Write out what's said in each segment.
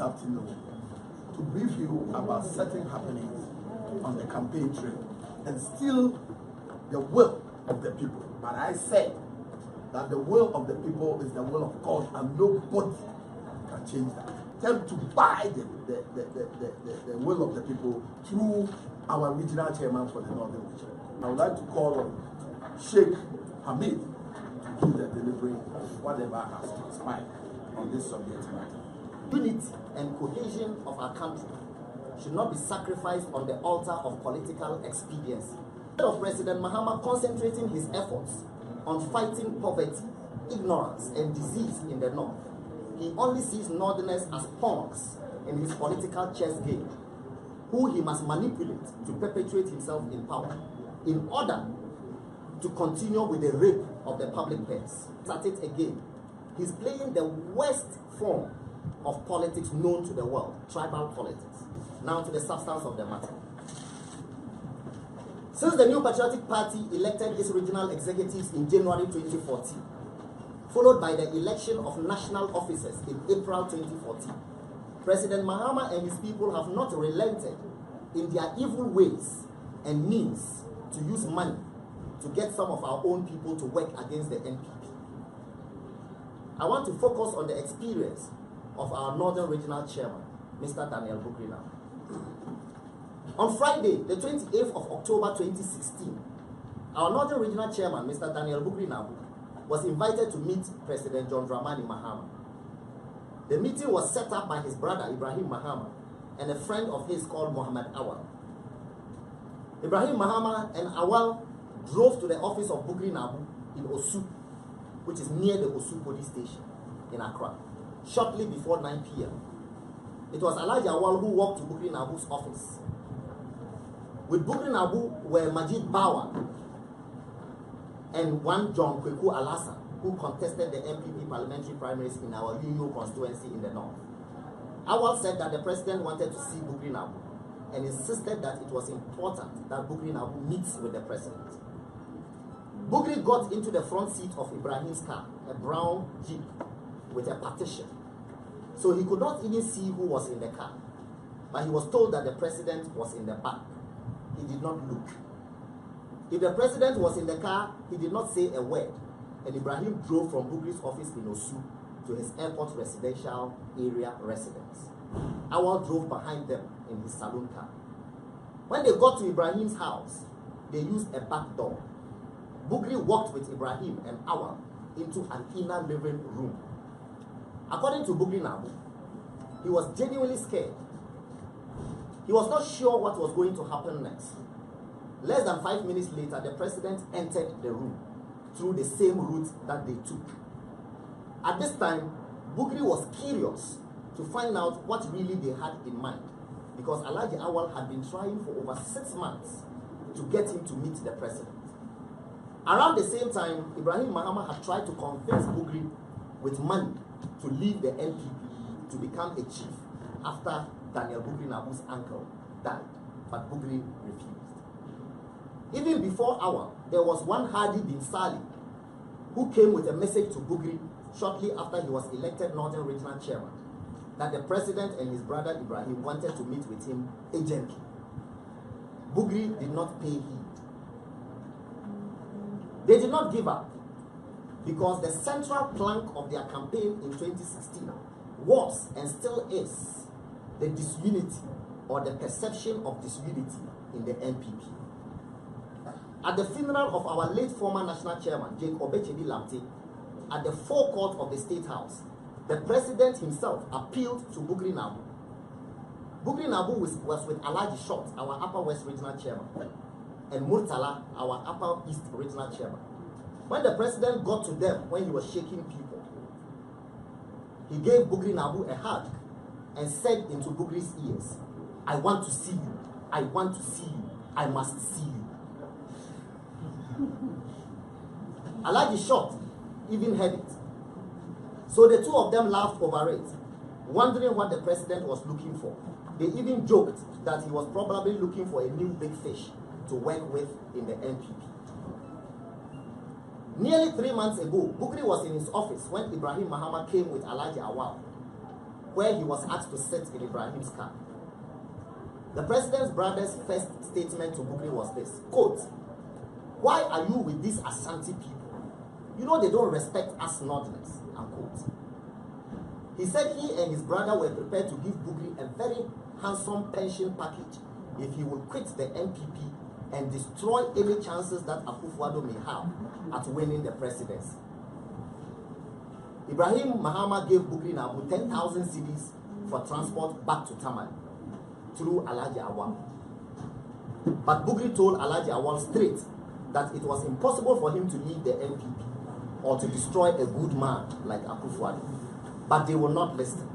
afternoon to brief you about certain happenings on the campaign trail and still the will of the people. But I said that the will of the people is the will of God and nobody can change that. Attempt to buy the will of the people through our regional chairman for the Northern Region. I would like to call on Sheikh Hamid to do the delivery of whatever has transpired on this subject matter. Unity and cohesion of our country should not be sacrificed on the altar of political expediency. Instead of President Mahama concentrating his efforts on fighting poverty, ignorance, and disease in the north, he only sees northerners as pawns in his political chess game, who he must manipulate to perpetuate himself in power in order to continue with the rape of the public purse. At it again, he's playing the worst form of politics known to the world, tribal politics. Now to the substance of the matter. Since the New Patriotic Party elected its regional executives in January 2014, followed by the election of national officers in April 2014, President Mahama and his people have not relented in their evil ways and means to use money to get some of our own people to work against the NPP. I want to focus on the experience of our Northern Regional Chairman, Mr. Bugri Naabu. On Friday, the 28th of October 2016, our Northern Regional Chairman, Mr. Bugri Naabu, was invited to meet President John Dramani Mahama. The meeting was set up by his brother Ibrahim Mahama and a friend of his called Muhammad Awal. Ibrahim Mahama and Awal drove to the office of Bugri Naabu in Osu, which is near the Osu police station in Accra, shortly before 9 p.m. It was Alhaji Awal who walked to Bugri Naabu's office. With Bugri Naabu were Majid Bawa and one John Kweku Alasa, who contested the NPP parliamentary primaries in our Union constituency in the north. Awal said that the president wanted to see Bugri Naabu and insisted that it was important that Bugri Naabu meets with the president. Bugri got into the front seat of Ibrahim's car, a brown Jeep with a partition. So he could not even see who was in the car. But he was told that the president was in the back. He did not look. If the president was in the car, he did not say a word. And Ibrahim drove from Bugri's office in Osu to his airport residential area residence. Awal drove behind them in his saloon car. When they got to Ibrahim's house, they used a back door. Bugri walked with Ibrahim and Awal into an inner living room. According to Bugri Naabu, he was genuinely scared. He was not sure what was going to happen next. Less than 5 minutes later, the president entered the room through the same route that they took. At this time, Bugri was curious to find out what really they had in mind, because Alhaji Awal had been trying for over 6 months to get him to meet the president. Around the same time, Ibrahim Mahama had tried to convince Bugri with money to leave the NPP to become a chief after Bugri Naabu's uncle died, but Bugri refused. Even before Awal, there was one Hadi bin Sali who came with a message to Bugri shortly after he was elected Northern Regional Chairman, that the president and his brother Ibrahim wanted to meet with him urgently. Bugri did not pay heed. They did not give up, because the central plank of their campaign in 2016 was and still is the disunity or the perception of disunity in the NPP. At the funeral of our late former national chairman, Jake Obechedi Lamte, at the forecourt of the State House, the president himself appealed to Bugri Naabu. Bugri Naabu was with Alhaji Short, our Upper West Regional Chairman, and Murtala, our Upper East Regional Chairman. When the president got to them when he was shaking people, he gave Bugri Naabu a hug and said into Bugri's ears, "I want to see you. I want to see you. I must see you." Alhaji Short even heard it. So the two of them laughed over it, wondering what the president was looking for. They even joked that he was probably looking for a new big fish to work with in the NPP. Nearly 3 months ago, Bugri was in his office when Ibrahim Mahama came with Alhaji Awal. where he was asked to sit in Ibrahim's car. The president's brother's first statement to Bugri was this, quote, "Why are you with these Ashanti people? You know they don't respect us Northerners," unquote. He said he and his brother were prepared to give Bugri a very handsome pension package if he would quit the NPP and destroy any chances that Akufo-Addo may have at winning the presidency. Mahama gave Bugri Naabu 10,000 cedis for transport back to Taman through Alhaji Awal. But Bugri told Alhaji Awal straight that it was impossible for him to leave the NPP or to destroy a good man like Akufo-Addo. But they will not listen.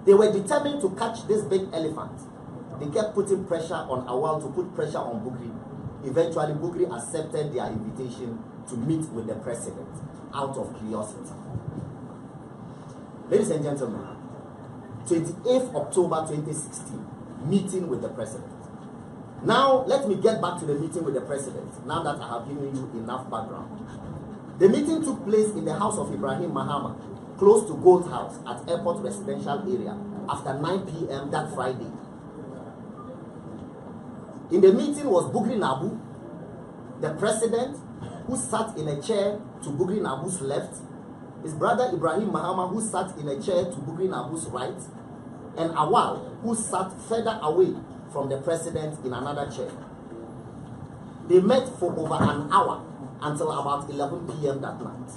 They were determined to catch this big elephant. They kept putting pressure on Awal to put pressure on Bugri. Eventually, Bugri accepted their invitation to meet with the president out of curiosity. Ladies and gentlemen, 28th October 2016, meeting with the president. Now, let me get back to the meeting with the president, now that I have given you enough background. The meeting took place in the house of Mahama, close to Gold House at Airport Residential Area, after 9 p.m. that Friday. In the meeting was Bugri Naabu, the president, who sat in a chair to Bugri Naabu's left, his brother Mahama, who sat in a chair to Bugri Naabu's right, and Awal, who sat further away from the president in another chair. They met for over an hour until about 11 p.m. that night.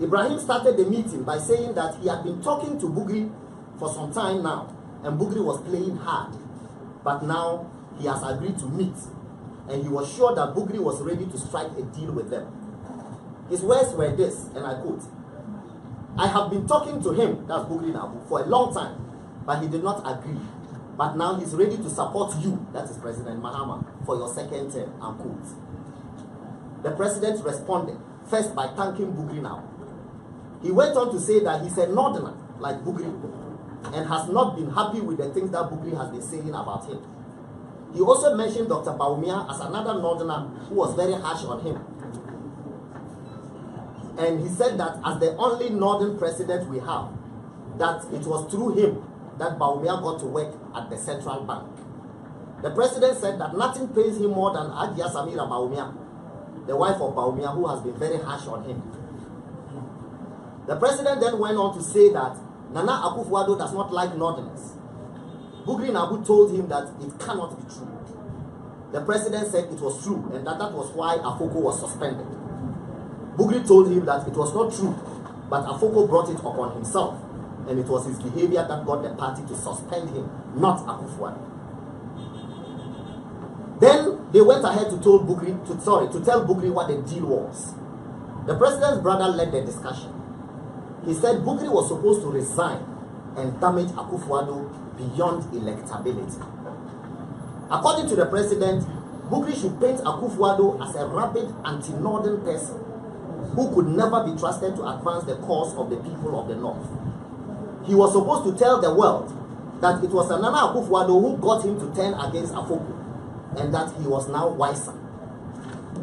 Ibrahim started the meeting by saying that he had been talking to Bugri for some time now, and Bugri was playing hard. But now he has agreed to meet, and he was sure that Bugri was ready to strike a deal with them. His words were this, and I quote, "I have been talking to him," that's Bugri Naabu, "for a long time, but he did not agree. But now he's ready to support you," that is President Mahama, "for your second term," unquote. The president responded, first by thanking Bugri Naabu. He went on to say that he's a northerner like Bugri and has not been happy with the things that Bugri has been saying about him. He also mentioned Dr. Bawumia as another northerner who was very harsh on him. And he said that as the only northern president we have, that it was through him that Bawumia got to work at the central bank. The president said that nothing pays him more than Ajia Samira Bawumia, the wife of Bawumia, who has been very harsh on him. The president then went on to say that Nana Akufo-Addo does not like northerners. Bugri Naabu told him that it cannot be true. The president said it was true, and that was why Afoko was suspended. Bugri told him that it was not true, but Afoko brought it upon himself, and it was his behavior that got the party to suspend him, not Akufo-Addo. Then they went ahead to tell Bugri what the deal was. The president's brother led the discussion. He said Bugri was supposed to resign and damage Akufo-Addo beyond electability. According to the president, Bugri should paint Akufo-Addo as a rabid anti-northern person who could never be trusted to advance the cause of the people of the North. He was supposed to tell the world that it was Nana Akufo-Addo who got him to turn against Afoko, and that he was now wiser.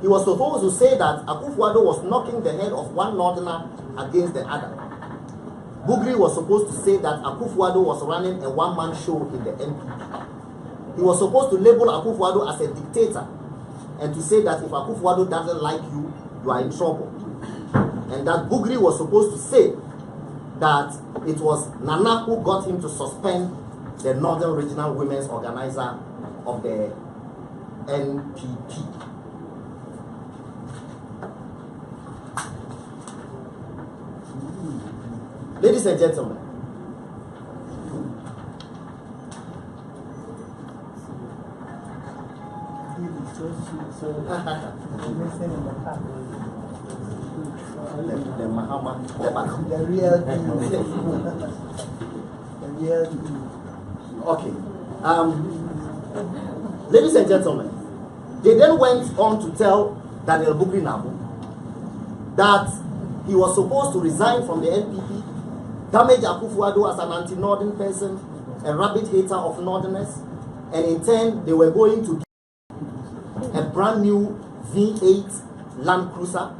He was supposed to say that Akufo-Addo was knocking the head of one northerner against the other. Bugri was supposed to say that Akufo-Addo was running a one-man show in the NPP. He was supposed to label Akufo-Addo as a dictator and to say that if Akufo-Addo doesn't like you, you are in trouble. And that Bugri was supposed to say that it was Nana who got him to suspend the Northern Regional Women's Organizer of the NPP. Ladies and gentlemen, the Mahama, the real okay. Ladies and gentlemen, they then went on to tell Daniel Bugri Naabu that he was supposed to resign from the NPP, damage Akufo-Addo as an anti-northern person, a rabid hater of northerners, and in turn they were going to give a brand new V8 Land Cruiser,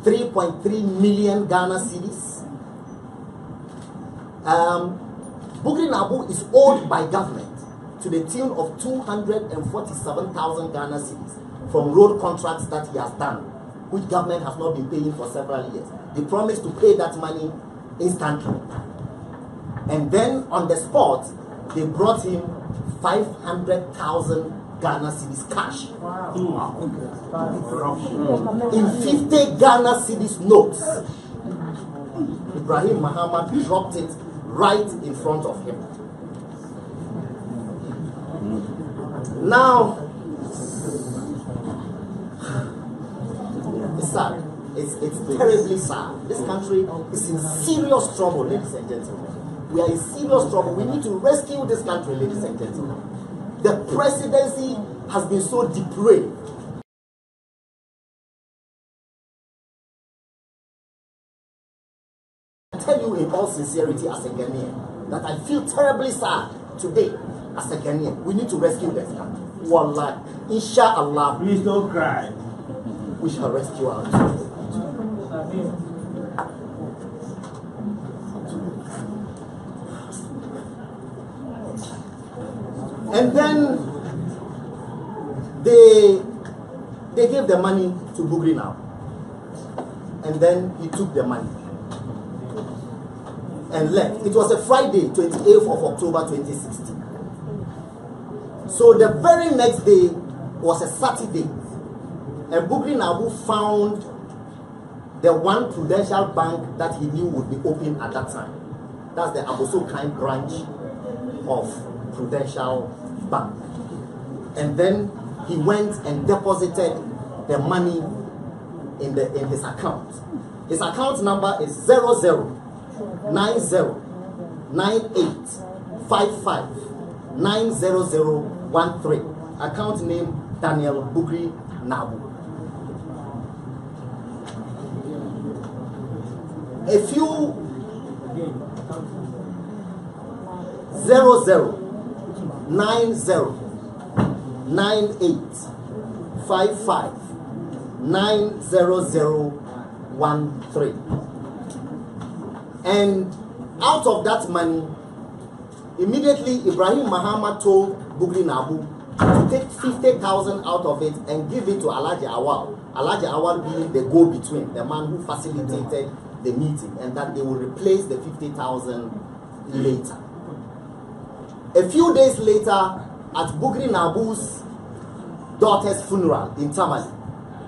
3.3 million Ghana cedis, Bugri Naabu is owed by government to the tune of 247,000 Ghana cedis from road contracts that he has done, which government has not been paying for several years. They promised to pay that money instantly. And then on the spot, they brought him 500,000 Ghana cedis cash. Wow. In 50 Ghana cedis notes. Ibrahim Mahama dropped it right in front of him. Now, it's sad. It's terribly sad. This country is in serious trouble, ladies and gentlemen. We are in serious trouble. We need to rescue this country, ladies and gentlemen. The presidency has been so depraved. I tell you in all sincerity as a Ghanaian that I feel terribly sad today as a Ghanaian. We need to rescue this country. Wallah, inshallah. Please don't cry. We shall rescue our country. And then they gave the money to Bugri Naabu. And then he took the money and left. It was a Friday, 28th of October 2016. So the very next day was a Saturday. And Bugri Naabu found the one Prudential bank that he knew would be open at that time. That's the Aboso Kind branch of Prudential Bank. And then he went and deposited the money in his account. His account number is 00909855900013. Account name Daniel Bugri Naabu. A few 00909855900013. And out of that money, immediately Ibrahim Mahama told Bugri Naabu to take 50,000 out of it and give it to Alhaji Awal. Alhaji Awal being the go-between, the man who facilitated the meeting, and that they will replace the 50,000 later. A few days later, at Bugri Naabu's daughter's funeral in Tamale,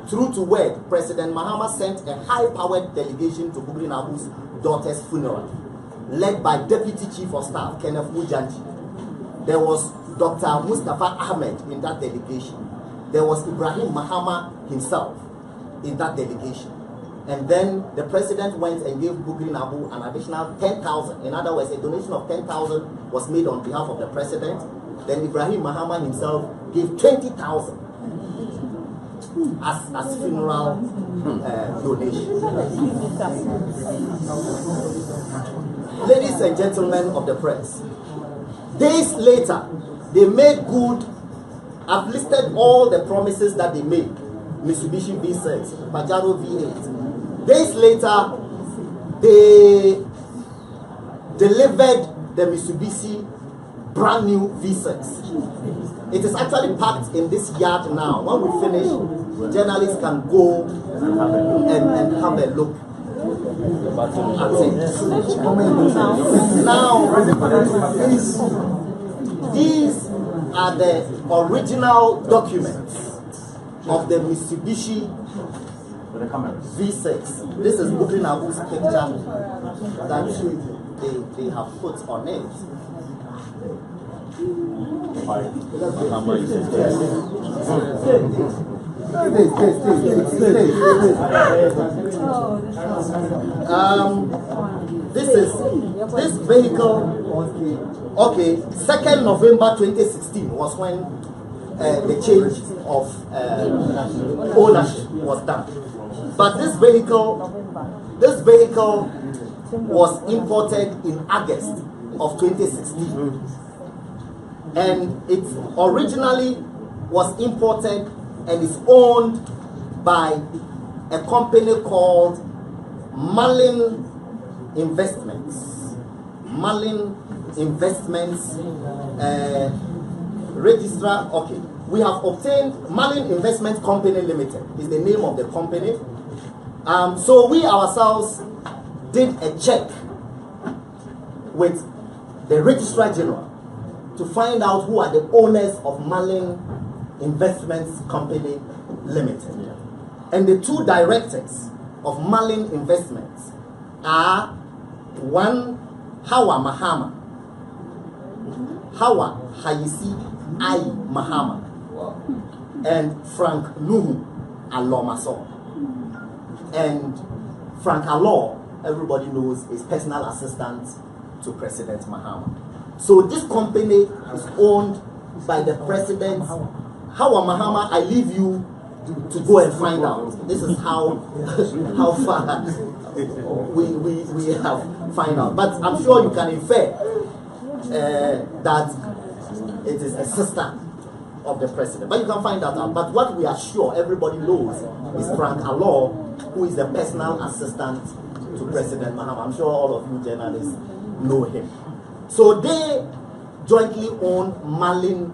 through to word, President Mahama sent a high-powered delegation to Bugri Naabu's daughter's funeral, led by Deputy Chief of Staff Kenneth Mujanji. There was Dr. Mustafa Ahmed in that delegation. There was Ibrahim Mahama himself in that delegation. And then the president went and gave Bugri Naabu an additional 10,000. In other words, a donation of 10,000 was made on behalf of the president. Then Ibrahim Mahama himself gave 20,000 as funeral donation. Ladies and gentlemen of the press, days later, they made good. I've listed all the promises that they made. Mitsubishi V6, Pajero V8. Days later, they delivered the Mitsubishi brand new V6. It is actually packed in this yard now. When we finish, journalists can go and have a look at it. Now, these are the original documents of the Mitsubishi V6. This is Bugri Naabu's picture that they have put on it. This vehicle. Okay, 2nd November 2016 was when the change of ownership was done. But this vehicle was imported in August of 2016. And it originally was imported and is owned by a company called Malin Investments. Malin Investments Registrar. Okay, we have obtained Malin Investment Company Limited is the name of the company. So we ourselves did a check with the Registrar General to find out who are the owners of Malin Investments Company Limited. Yeah. And the two directors of Malin Investments are one Mahama, Hawa Hayisi I Mahama, and Frank Nuhu Alomaso. And Frank Alo, everybody knows, is personal assistant to President Mahama. So this company is owned by the president. Hawa Mahama, I leave you to go and find out. This is how far we have found out. But I'm sure you can infer that it is a sister of the president. But you can find that out. But what we are sure everybody knows is Frank Alo, who is the personal assistant to President Mahama. I'm sure all of you journalists know him. So they jointly own Malin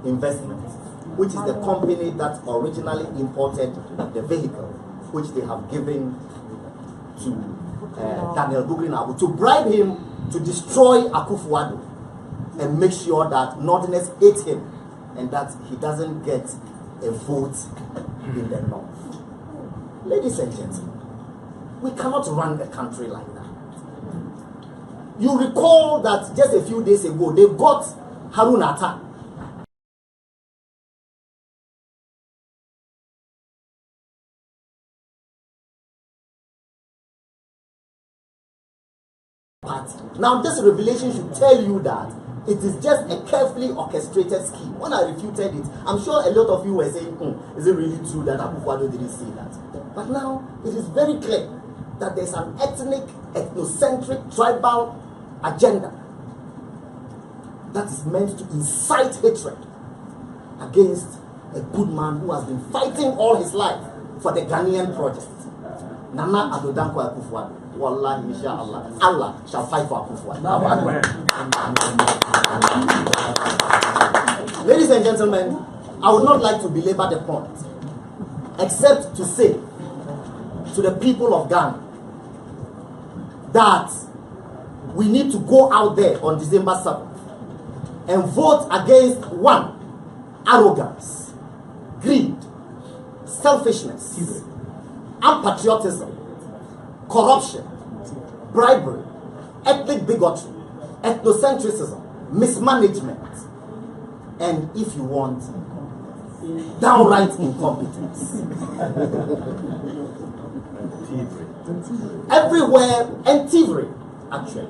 Investments, which is the company that originally imported the vehicle, which they have given to Daniel Bugri Naabu to bribe him to destroy Akufo-Addo and make sure that Northerners hate him and that he doesn't get a vote in the North. Ladies and gentlemen, we cannot run a country like that. You recall that just a few days ago, they got Harun Atta. Now, this revelation should tell you that it is just a carefully orchestrated scheme. When I refuted it, I'm sure a lot of you were saying, is it really true that Akufo-Addo didn't say that? But now, it is very clear that there's an ethnic, ethnocentric, tribal agenda that is meant to incite hatred against a good man who has been fighting all his life for the Ghanaian project. Nana Addo and NPP. Wallahi, inshallah, Allah shall fight for Akufo-Addo. Ladies and gentlemen, I would not like to belabor the point, except to say to the people of Ghana that we need to go out there on December 7th and vote against one, arrogance, greed, selfishness, unpatriotism, corruption, bribery, ethnic bigotry, ethnocentrism, mismanagement, and if you want, downright incompetence. Everywhere, and thievery, actually.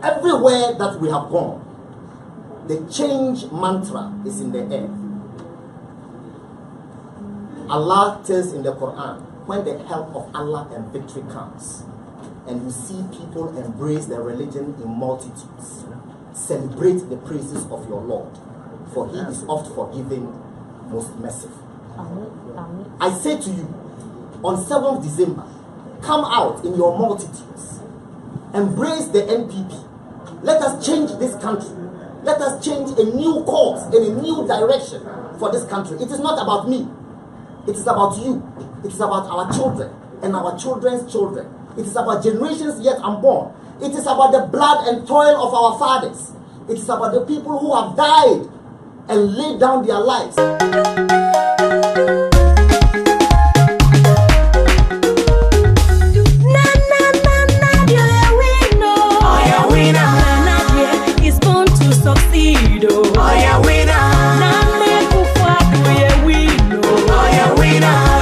Everywhere that we have gone, the change mantra is in the air. Allah tells in the Quran, when the help of Allah and victory comes, and you see people embrace their religion in multitudes, celebrate the praises of your Lord, for he is oft forgiving, most merciful. I say to you, on 7th December, come out in your multitudes, embrace the NPP. Let us change this country. Let us change a new course and a new direction for this country. It is not about me. It is about you. It is about our children and our children's children. It is about generations yet unborn. It is about the blood and toil of our fathers. It is about the people who have died and laid down their lives.